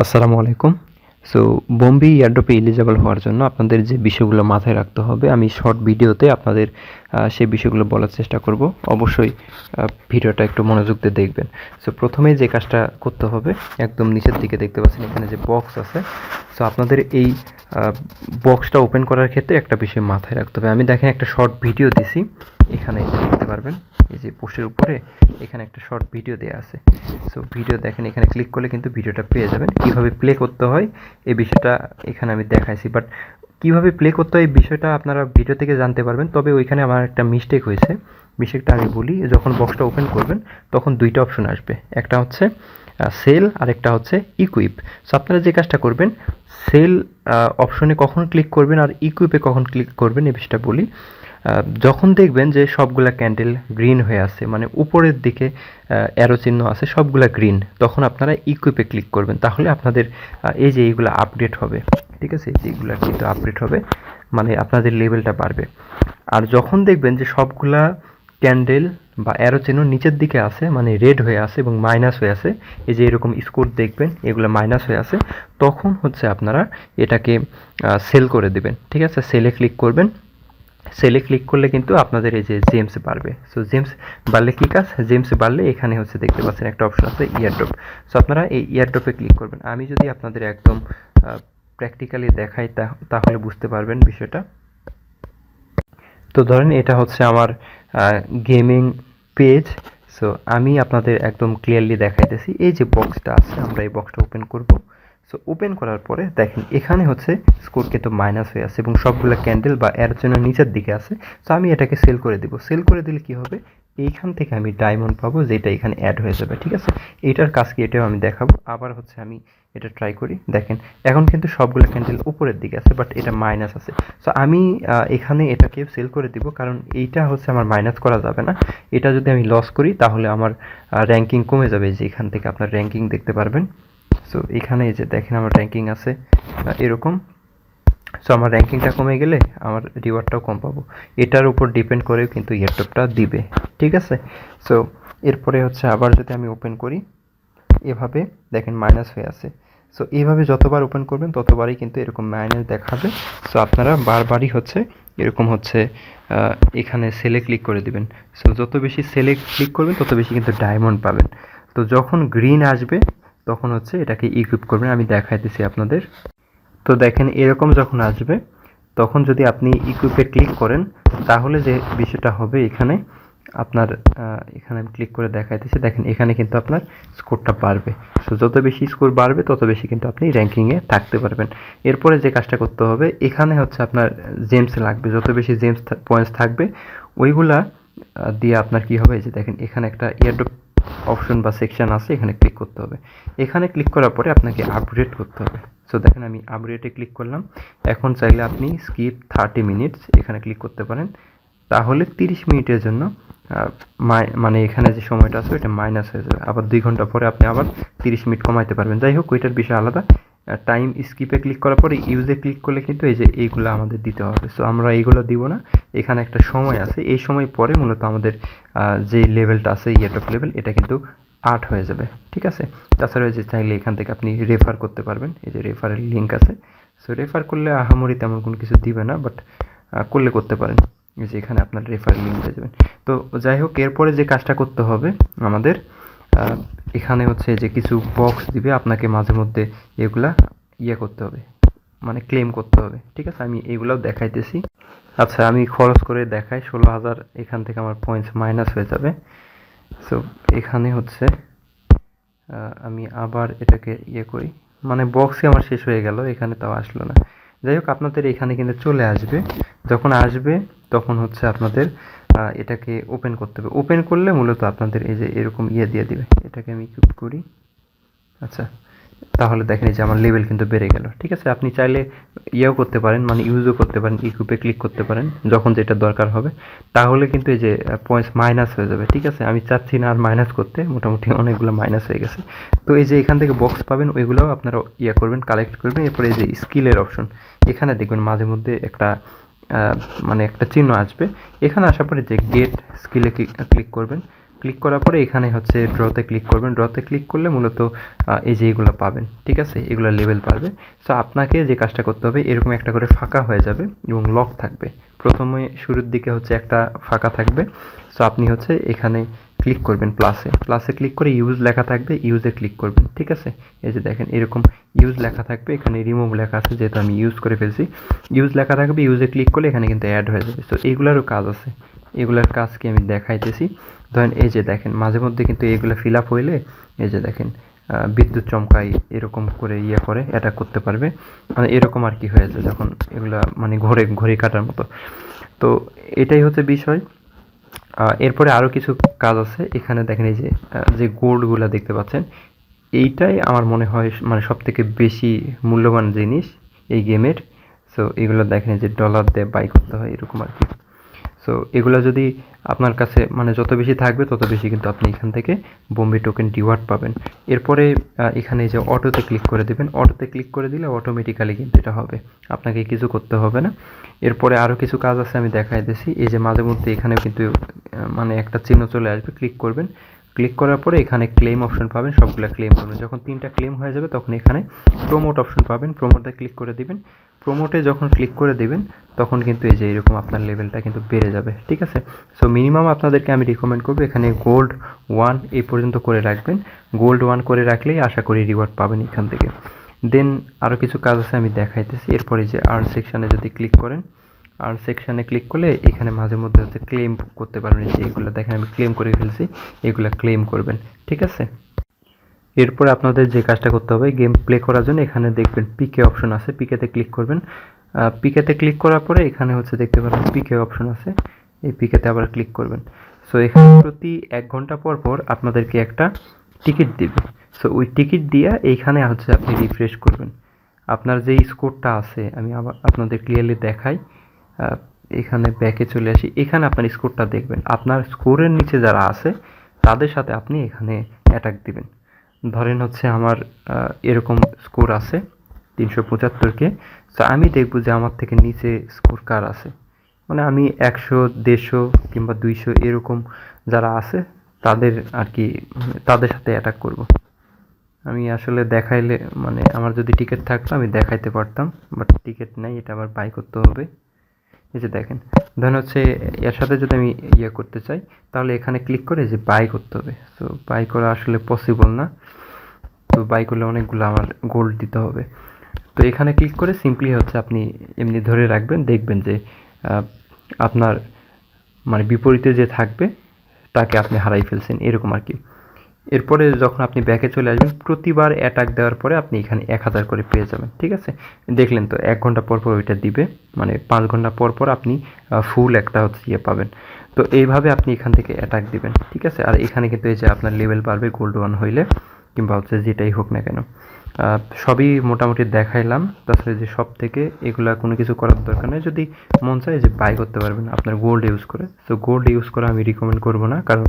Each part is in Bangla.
আসসালামু আলাইকুম। সো বোম্বি এয়ারড্রপে এলিজিবল হওয়ার জন্য আপনাদের যে বিষয়গুলো মাথায় রাখতে হবে, আমি শর্ট ভিডিওতে আপনাদের সেই বিষয়গুলো বলার চেষ্টা করব। অবশ্যই ভিডিওটা একটু মনোযোগ দিয়ে দেখবেন। সো প্রথমেই যে কাজটা করতে হবে, একদম নিচের দিকে দেখতে পাচ্ছেন এখানে যে বক্স আছে। সো আপনাদের এই বক্সটা ওপেন করার ক্ষেত্রে একটা বিষয় মাথায় রাখতে হবে। আমি দেখেন একটা শর্ট ভিডিও দিছি, এখানে দেখতে পারবেন এই যে পোস্টের উপরে এখানে একটা শর্ট ভিডিও দেওয়া আছে। সো ভিডিও দেখেন, এখানে ক্লিক করলে কিন্তু ভিডিওটা পেয়ে যাবেন। কিভাবে প্লে করতে হয় এই বিষয়টা এখানে আমি দেখাইছি, বাট কিভাবে প্লে করতে হয় এই বিষয়টা আপনারা ভিডিও থেকে জানতে পারবেন। তবে ওইখানে আমার একটা মিস্টেক হয়েছে, মিস্টেকটা আমি বলি। যখন বক্সটা ওপেন করবেন তখন দুইটা অপশন আসবে, একটা হচ্ছে সেল আর একটা হচ্ছে ইকুইপ। সো আপনারা যে কাজটা করবেন, সেল অপশনে কখন ক্লিক করবেন আর ইকুইপে কখন ক্লিক করবেন এই বিষয়টা বলি। যখন দেখবেন যে সবগুলা ক্যান্ডেল গ্রিন হয়ে আছে, মানে উপরের দিকে অ্যারো চিহ্ন আছে, সবগুলা গ্রিন, তখন আপনারা ইকুইপে ক্লিক করবেন। তাহলে আপনাদের এই যে এইগুলো আপডেট হবে, ঠিক আছে, এই যে এইগুলো কিন্তু আপডেট হবে, মানে আপনাদের লেভেলটা বাড়বে। আর যখন দেখবেন যে সবগুলা ক্যান্ডেল বা অ্যারো চিহ্ন নিচের দিকে আছে, মানে রেড হয়ে আছে এবং মাইনাস হয়ে আছে, এই যে এরকম স্কোর দেখবেন এগুলো মাইনাস হয়ে আছে, তখন হচ্ছে আপনারা এটাকে সেল করে দেবেন। ঠিক আছে, সেলে ক্লিক করবেন। সেলে ক্লিক করলে কিন্তু আপনাদের এই যে জেমস বাড়বে। সো জেমস বাড়লে কী কাজ, জেমস বাড়লে এখানে হচ্ছে দেখতে পাচ্ছেন একটা অপশন আছে ইয়ারড্রপ। সো আপনারা এই ইয়ারড্রপে ক্লিক করবেন। আমি যদি আপনাদের একদম প্র্যাকটিক্যালি দেখাই তাহলে বুঝতে পারবেন বিষয়টা। তো ধরেন এটা হচ্ছে আমার গেমিং পেজ। সো আমি আপনাদের একদম ক্লিয়ারলি দেখাইতেছি। এই যে বক্সটা আছে, আমরা এই বক্সটা ওপেন করব। সো ওপেন করার পরে দেখেন এখানে হচ্ছে স্কোর কিন্তু মাইনাস হয়ে আছে এবং সবগুলো ক্যান্ডেল বা এর জন্য নিচের দিকে আছে। সো আমি এটাকে সেল করে দিব। সেল করে দিলে কি হবে, এইখান থেকে আমি ডায়মন্ড পাবো, যেটা এখানে অ্যাড হয়ে যাবে। ঠিক আছে, এইটার কাজ কি এটাও আমি দেখাবো। আবার হচ্ছে আমি এটা ট্রাই করি। দেখেন এখন কিন্তু সবগুলো ক্যান্ডেল উপরের দিকে আছে, বাট এটা মাইনাস আছে। সো আমি এখানে এটাকে সেল করে দিব, কারণ এইটা হচ্ছে আমার মাইনাস করা যাবে না। এটা যদি আমি লস করি তাহলে আমার র্যাঙ্কিং কমে যাবে। যে এখান থেকে আপনার র্যাঙ্কিং দেখতে পারবেন। সো এখানে এই যে দেখেন আমার র্যাঙ্কিং আছে এরকম। সো আমার র্যাঙ্কিংটা কমে গেলে আমার রিওয়ার্ডটাও কম পাবো। এটার উপর ডিপেন্ড করেও কিন্তু ইয়ারটপটা দিবে। ঠিক আছে, সো এরপরে হচ্ছে আবার যদি আমি ওপেন করি, এভাবে দেখেন মাইনাস হয়ে আছে। সো এইভাবে যতবার ওপেন করবেন ততবারই কিন্তু এরকম মাইনাস দেখাবে। সো আপনারা বারবারই হচ্ছে এরকম হচ্ছে এখানে সেলে ক্লিক করে দিবেন। সো যত বেশি সেলে ক্লিক করবেন তত বেশি কিন্তু ডায়মন্ড পাবেন। তো যখন গ্রিন আসবে তখন হচ্ছে এটাকে ইকুইপ করবেন। আমি দেখাইতেছি আপনাদের। তো দেখেন এরকম যখন আসবে তখন যদি আপনি ইকুইপে ক্লিক করেন তাহলে যে বিষয়টা হবে, এখানে আপনার এখানে আমি ক্লিক করে দেখাইতেছি। দেখেন এখানে কিন্তু আপনার স্কোরটা বাড়বে। সো যত বেশি স্কোর বাড়বে তত বেশি কিন্তু আপনি র্যাঙ্কিংয়ে থাকতে পারবেন। এরপরে যে কাজটা করতে হবে, এখানে হচ্ছে আপনার জেমস লাগবে। যত বেশি জেমস পয়েন্টস থাকবে ওইগুলা দিয়ে আপনার কি হবে, যে দেখেন এখানে একটা ইয়ারড্রপ অপশন বা সেকশন আছে, এখানে ক্লিক করতে হবে। এখানে ক্লিক করার পরে আপনাকে আপগ্রেড করতে হবে। সো দেখেন আমি আপগ্রেডে ক্লিক করলাম। এখন চাইলে আপনি স্কিপ 30 মিনিটস এখানে ক্লিক করতে পারেন। তাহলে 30 মিনিটের জন্য মানে এখানে যে সময়টা আছে ওইটা মাইনাস হয়ে যাবে। আবার 2 ঘন্টা পরে আপনি আবার 30 মিনিট কমাইতে পারবেন। যাই হোক, ওইটার বিষয় আলাদা। টাইম স্কিপে ক্লিক করার পরে ইউজে ক্লিক করলে কিন্তু এই যে এইগুলো আমাদের দিতে হবে। সো আমরা এইগুলো দিব না। এখানে একটা সময় আছে, এই সময় পরে মূলত আমাদের যে লেভেলটা আছে ইয়ারটপ লেভেল, এটা কিন্তু 8 হয়ে যাবে। ঠিক আছে, তাছাড়া যে চাইলে এখান থেকে আপনি রেফার করতে পারবেন। এই যে রেফারের লিঙ্ক আছে। সো রেফার করলে আহামরি তেমন কোনো কিছু দিবে না, বাট করলে করতে পারেন। এই যে এখানে আপনার রেফার লিঙ্ক পেয়ে যাবেন। তো যাই হোক, এরপরে যে কাজটা করতে হবে আমাদের, এখানে হচ্ছে যে কিছু বক্স দিবে আপনাকে মাঝে মধ্যে, এগুলা করতে হবে, মানে ক্লেম করতে হবে। ঠিক আছে, আমি এইগুলাও দেখাইতেছি। আচ্ছা আমি খরচ করে দেখাই। 16,000 এখান থেকে আমার পয়েন্টস মাইনাস হয়ে যাবে। সো এখানে হচ্ছে আমি আবার এটাকে করি, মানে বক্সই আমার শেষ হয়ে গেল, এখানে তাও আসলো না। যাই হোক, আপনাদের এখানে কিন্তু চলে আসবে। যখন আসবে তখন হচ্ছে আপনাদের এটাকে ওপেন করতে হবে। ওপেন করলে মূলত আপনাদের এই যে এরকম দিয়ে দিবে। এটাকে আমি ইকুইপ করি। আচ্ছা, তাহলে দেখেন যে আমার লেভেল কিন্তু বেড়ে গেল। ঠিক আছে, আপনি চাইলে করতে পারেন, মানে ইউজও করতে পারেন, ইকুইপে ক্লিক করতে পারেন যখন যেটা দরকার হবে। তাহলে কিন্তু এই যে পয়েন্টস মাইনাস হয়ে যাবে। ঠিক আছে, আমি চাচ্ছি না আর মাইনাস করতে, মোটামুটি অনেকগুলো মাইনাস হয়ে গেছে। তো এই যে এখান থেকে বক্স পাবেন, ওইগুলোও আপনারা করবেন, কালেক্ট করবেন। এরপরে এই যে স্কিলের অপশন, এখানে দেখবেন মাঝে মধ্যে একটা মানে একটা চিহ্ন আসবে। এখানে আসার পরে যে গেট স্কিলে ক্লিক করবেন। ক্লিক করার পরে এখানে হচ্ছে ড্রতে ক্লিক করবেন। ড্রতে ক্লিক করলে মূলত এই যে এগুলো পাবেন, ঠিক আছে, এগুলো লেভেল পাবে। সো আপনাকে যে কাজটা করতে হবে, এরকম একটা করে ফাঁকা হয়ে যাবে এবং লক থাকবে। প্রথমে শুরুর দিকে হচ্ছে একটা ফাঁকা থাকবে। সো আপনি হচ্ছে এখানে ক্লিক করবেন প্লাসে, প্লাসে ক্লিক করে ইউজ লেখা থাকবে, ইউজে ক্লিক করবেন, ঠিক আছে। এই যে দেখেন এরকম ইউজ লেখা থাকবে, এখানে রিমুভ লেখা আছে, যেহেতু আমি ইউজ করে ফেলছি। ইউজ লেখা থাকবে, ইউজে ক্লিক করলে এখানে কিন্তু অ্যাড হয়ে যাবে। সো এগুলারও কাজ আছে, এগুলার কাজ কি আমি দেখাইতেছি। ধরেন এই যে দেখেন মাঝে মধ্যে কিন্তু এগুলো ফিল আপ হইলে এই যে দেখেন বিদ্যুৎ চমকায়, এরকম করে ইয়ে করে অ্যাটাক করতে পারবে, মানে এরকম আর কি হয়েছে যখন এগুলা মানে ঘড়ি কাটার মতো। তো এটাই হচ্ছে বিষয়। এরপরে আরও কিছু কাজ আছে এখানে দেখেন, এই যে যে গোল্ডগুলো দেখতে পাচ্ছেন, এইটাই আমার মনে হয় মানে সব থেকে বেশি মূল্যবান জিনিস এই গেমের। সো এগুলো দেখেন যে ডলার দিয়ে বাই করতে হয় এরকম আর কি। সো এগুলো যদি আপনার কাছে মানে যত বেশি থাকবে তত বেশি কিন্তু আপনি এখান থেকে বোম্বে টোকেন রিওয়ার্ড পাবেন। এরপরে এখানে যে অটোতে ক্লিক করে দেবেন, অটোতে ক্লিক করে দিলে অটোমেটিক্যালি কিন্তু এটা হবে, আপনাকে কিছু করতে হবে না। এরপরে আরও কিছু কাজ আছে, আমি দেখাই দিয়েছি। এই যে মাঝে মধ্যে এখানে কিন্তু মানে একটা চিহ্ন চলে আসবে, ক্লিক করবেন। ক্লিক করার পরে এখানে ক্লেম অপশন পাবেন, সবগুলো ক্লেম করবেন। যখন 3টা ক্লেম হয়ে যাবে তখন এখানে প্রমোট অপশন পাবেন, প্রমোটে ক্লিক করে দিবেন। প্রমোটে যখন ক্লিক করে দিবেন তখন কিন্তু এই যে এরকম আপনার লেভেলটা কিন্তু বেড়ে যাবে, ঠিক আছে। সো মিনিমাম আপনাদেরকে আমি রিকমেন্ড করবো এখানে গোল্ড 1 এই পর্যন্ত করে রাখবেন। গোল্ড 1 করে রাখলেই আশা করি রিওয়ার্ড পাবেন এখান থেকে। দেন আরও কিছু কাজ আছে, আমি দেখাইতেছি। এরপরে যে আর্ন সেকশানে যদি ক্লিক করেন, আর্ন সেকশানে ক্লিক করলে এখানে মাঝে মধ্যে হচ্ছে ক্লেম করতে পারবেন। যে এগুলো দেখেন আমি ক্লেম করে ফেলছি, এগুলো ক্লেম করবেন, ঠিক আছে। এরপরে আপনাদের যে কাজটা করতে হবে, গেম প্লে করার জন্য এখানে দেখবেন পিকে অপশন আছে, পিকেতে ক্লিক করবেন। পিকেতে ক্লিক করার পরে এখানে হচ্ছে দেখতে পারেন পিকে অপশন আছে, এই পিকেতে আবার ক্লিক করবেন। সো এখানে প্রতি 1 ঘন্টা পর পর আপনাদেরকে একটা টিকিট দিবে। সো ওই টিকিট দিয়ে এইখানে হচ্ছে আপনি রিফ্রেশ করবেন। আপনার যেই স্কোরটা আছে, আমি আবার আপনাদের ক্লিয়ারলি দেখাই। এখানে ব্যাকে চলে আসি, এখানে আপনার স্কোরটা দেখবেন। আপনার স্কোরের নিচে যারা আছে তাদের সাথে আপনি এখানে অ্যাটাক দিবেন। ধরেন হচ্ছে আমার এরকম স্কোর আছে 375 কে। তো আমি দেখব যে আমার থেকে নিচে স্কোর কার আছে, মানে আমি 100, 150 কিংবা 200 এরকম যারা আছে তাদের আর কি, তাদের সাথে অ্যাটাক করব। আমি আসলে দেখাইলে মানে আমার যদি টিকিট থাকতো আমি দেখাইতে পারতাম, বাট টিকিট নেই, এটা আবার বাই করতে হবে। এই যে দেখেন, ধরেন হচ্ছে এর সাথে যদি আমি ইয়ে করতে চাই তাহলে এখানে ক্লিক করে যে বাই করতে হবে। তো বাই করা আসলে পসিবল না, তো বাই করলে অনেকগুলো আমার গোল্ড দিতে হবে। তো এখানে ক্লিক করে সিম্পলি হচ্ছে আপনি এমনি ধরে রাখবেন, দেখবেন যে আপনার মানে বিপরীতে যে থাকবে তাকে আপনি হারাই ফেলছেন এরকম আর কি। এরপরে যখন আপনি ব্যাকে চলে আসবেন, প্রতিবার অ্যাটাক দেওয়ার পরে আপনি এখানে 1000 করে পেয়ে যাবেন, ঠিক আছে। দেখলেন তো 1 ঘন্টা পর পর ওইটা দিবে, মানে 5 ঘন্টা পর পর আপনি ফুল একটা হচ্ছে ইয়ে পাবেন। তো এইভাবে আপনি এখান থেকে অ্যাটাক দিবেন, ঠিক আছে। আর এখানে কিন্তু এই যে আপনার লেভেল বাড়বে গোল্ড 1 হইলে, কিংবা হচ্ছে যেটাই হোক না কেন। সবই মোটামুটি দেখাইলাম। তাছাড়া যে সব থেকে এগুলা কোনো কিছু করার দরকার নেই, যদি মন চায় যে বাই করতে পারবেন আপনার গোল্ড ইউজ করে। সো গোল্ড ইউজ করা আমি রিকমেন্ড করবো না, কারণ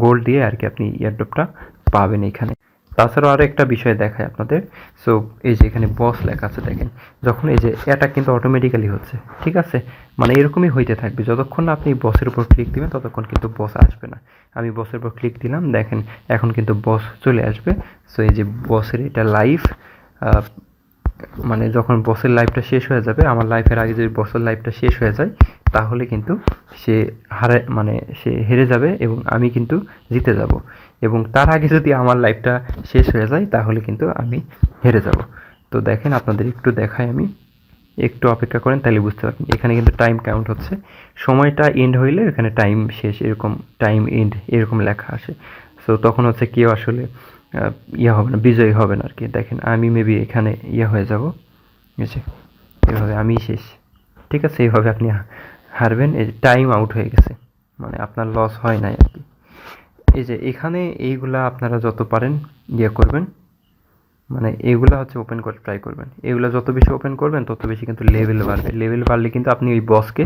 গোল্ড দিয়ে আর কি আপনি ইয়ারড্রপটা পাবেন এখানে। তাছাড়াও আরও একটা বিষয় দেখায় আপনাদের। সো এই যে এখানে বস লেখা আছে দেখেন, যখন এই যে অ্যাটাক কিন্তু অটোমেটিক্যালি হচ্ছে, ঠিক আছে। মানে এরকমই হইতে থাকবে, যতক্ষণ না আপনি বসের উপর ক্লিক দিবেন ততক্ষণ কিন্তু বস আসবে না। আমি বসের উপর ক্লিক দিলাম, দেখেন এখন কিন্তু বস চলে আসবে। সো এই যে বসের এটা লাইফ, মানে যখন বসের লাইফটা শেষ হয়ে যাবে, আমার লাইফের আগে যদি বসের লাইফটা শেষ হয়ে যায় তাহলে কিন্তু সে মানে সে হেরে যাবে এবং আমি কিন্তু জিতে যাব। এবং তার আগে যদি আমার লাইফটা শেষ হয়ে যায় তাহলে কিন্তু আমি হেরে যাব। তো দেখেন আপনাদের একটু দেখাই, আমি একটু অপেক্ষা করেন তাহলে বুঝতে পারবেন। এখানে কিন্তু টাইম কাউন্ট হচ্ছে, সময়টা এন্ড হইলে এখানে টাইম শেষ, এরকম টাইম এন্ড এরকম লেখা আসে। সো তখন হচ্ছে কেউ আসলে ইয়ে হবে না, বিজয়ী হবে না আর কি। দেখেন আমি মেবি এখানে ইয়ে হয়ে যাব, বুঝছে, এভাবে আমি শেষ, ঠিক আছে। এইভাবে আপনি হারবেন, এই টাইম আউট হয়ে গেছে, মানে আপনার লস হয় নাই আর কি। এই যে এখানে এইগুলা আপনারা যত পারেন ইয়ে করবেন, মানে এগুলা হচ্ছে ওপেন করে ট্রাই করবেন। এগুলা যত বেশি ওপেন করবেন তত বেশি কিন্তু লেভেল বাড়বে। লেভেল বাড়লে কিন্তু আপনি ওই বসকে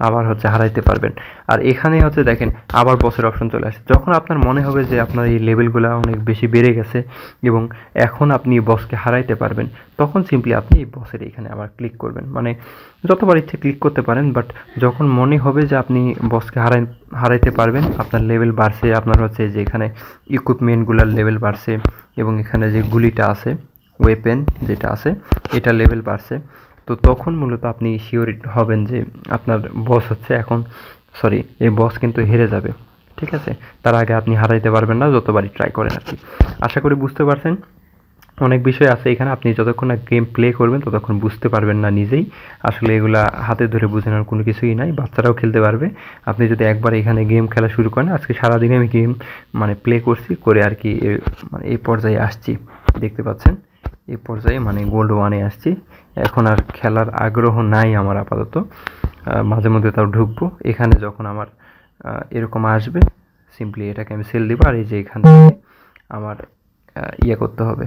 আবার হচ্ছে হারাইতে পারবেন। আর এখানে হচ্ছে দেখেন আবার বসের অপশন চলে আসে। যখন আপনার মনে হবে যে আপনার এই লেভেলগুলা অনেক বেশি বেড়ে গেছে এবং এখন আপনি বসকে হারাইতে পারবেন, তখন সিম্পলি আপনি এই বসের এখানে আবার ক্লিক করবেন। মানে যতবার ইচ্ছে ক্লিক করতে পারেন, বাট যখন মনে হবে যে আপনি বসকে হারাইতে পারবেন, আপনার লেভেল বাড়ছে, আপনার হচ্ছে যে এখানে ইকুইপমেন্টগুলোর লেভেল বাড়ছে এবং এখানে যে গুলিটা আছে, ওয়েপেন যেটা আছে, এটা লেভেল বাড়ছে, তো তখন মূলত আপনি শিওর হবেন যে আপনার বস হচ্ছে এখন এই বস কিন্তু হেরে যাবে। ঠিক আছে, তার আগে আপনি হারাইতে পারবেন না যতবারই ট্রাই করেন আর কি। আশা করি বুঝতে পারছেন। অনেক বিষয় আছে এখানে, আপনি যতক্ষণ না গেম প্লে করবেন ততক্ষণ বুঝতে পারবেন না নিজেই। আসলে এগুলা হাতে ধরে বোঝানোর কোনো কিছুই নাই, বাচ্চারাও খেলতে পারবে। আপনি যদি একবার এখানে গেম খেলা শুরু করেন, আজকে সারাদিনে আমি গেম মানে প্লে করছি করে আর কি মানে এই পর্যায়ে আসছি, দেখতে পাচ্ছেন এই পর্যায়ে মানে গোল্ড 1-এ আসছি। এখন আর খেলার আগ্রহ নাই আমার আপাতত, মাঝে মধ্যে তাও ঢুকবো। এখানে যখন আমার এরকম আসবে সিম্পলি এটাকে আমি সেল দিব, আর এই যে এখান থেকে আমার ইয়ে করতে হবে,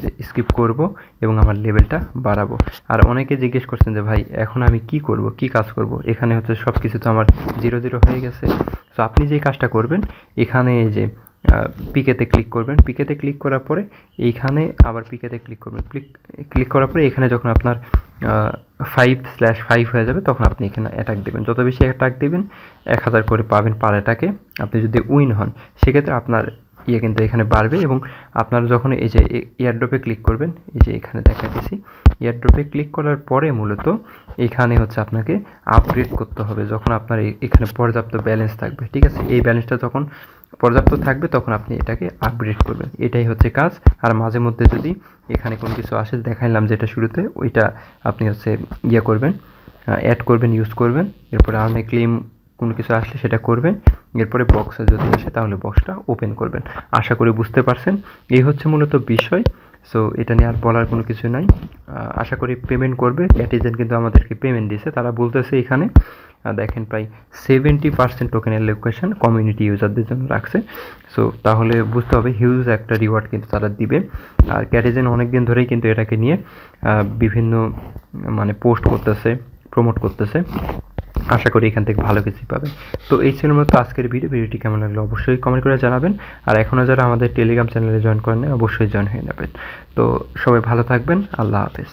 যে স্কিপ করব এবং আমার লেভেলটা বাড়াবো। আর অনেকে জিজ্ঞেস করছেন যে ভাই এখন আমি কি করব, কি কাজ করব, এখানে হচ্ছে সব কিছু তো আমার 0-0 হয়ে গেছে। তো আপনি যে কাজটা করবেন, এখানে এই যে পিকেতে ক্লিক করবেন, পিকেতে ক্লিক করার পরে এইখানে আবার পিকেতে ক্লিক করবেন, ক্লিক করার পরে এখানে যখন আপনার 5/5 হয়ে যাবে তখন আপনি এখানে অ্যাটাক দেবেন। যত বেশি অ্যাটাক দেবেন 1000 করে পাবেন পার অ্যাটাকে। আপনি যদি উইন হন সেক্ষেত্রে আপনার ইয়ে কিন্তু এখানে বাড়বে। এবং আপনারা যখন এই যে এয়ারড্রপে ক্লিক করবেন, এই যে এখানে দেখা দিছি, এয়ারড্রপে ক্লিক করার পরে মূলত এখানে হচ্ছে আপনাকে আপগ্রেড করতে হবে যখন আপনার এখানে পর্যাপ্ত ব্যালেন্স থাকবে। ঠিক আছে, এই ব্যালেন্সটা যখন পর্যাপ্ত থাকবে তখন আপনি এটাকে আপগ্রেড করবেন, এটাই হচ্ছে কাজ। আর মাঝে মধ্যে যদি এখানে কোনো কিছু আসে, দেখাইলাম যেটা শুরুতে, ওইটা আপনি হচ্ছে ইয়ে করবেন, অ্যাড করবেন, ইউজ করবেন। এরপরে আর্মে ক্লেম কোনো কিছু আসলে সেটা করবেন। এরপরে বক্সে যদি আসে তাহলে বক্সটা ওপেন করবেন। আশা করি বুঝতে পারছেন, এই হচ্ছে মূলত বিষয়। সো এটা নিয়ে আর বলার কোনো কিছু নাই। আশা করি পেমেন্ট করবে। ক্যাটিজেন কিন্তু আমাদেরকে পেমেন্ট দিয়েছে, তারা বলতেছে এখানে দেখেন প্রায় 70% টোকেনের লোকেশন কমিউনিটি ইউজারদের জন্য রাখছে। সো তাহলে বুঝতে হবে হিউজ একটা রিওয়ার্ড কিন্তু তারা দিবে। আর ক্যাটিজেন অনেক দিন ধরেই কিন্তু এটাকে নিয়ে বিভিন্ন মানে পোস্ট করতেছে, প্রমোট করতেছে। আশা করি এখান থেকে ভালো কিছু পাবেন। তো এই ছিল মূলত আজকের ভিডিওটি কেমন লাগলো অবশ্যই কমেন্ট করে জানাবেন। আর এখনও যারা আমাদের টেলিগ্রাম চ্যানেলে জয়েন করেন অবশ্যই জয়েন হয়ে নেবেন। তো সবাই ভালো থাকবেন, আল্লাহ হাফেজ।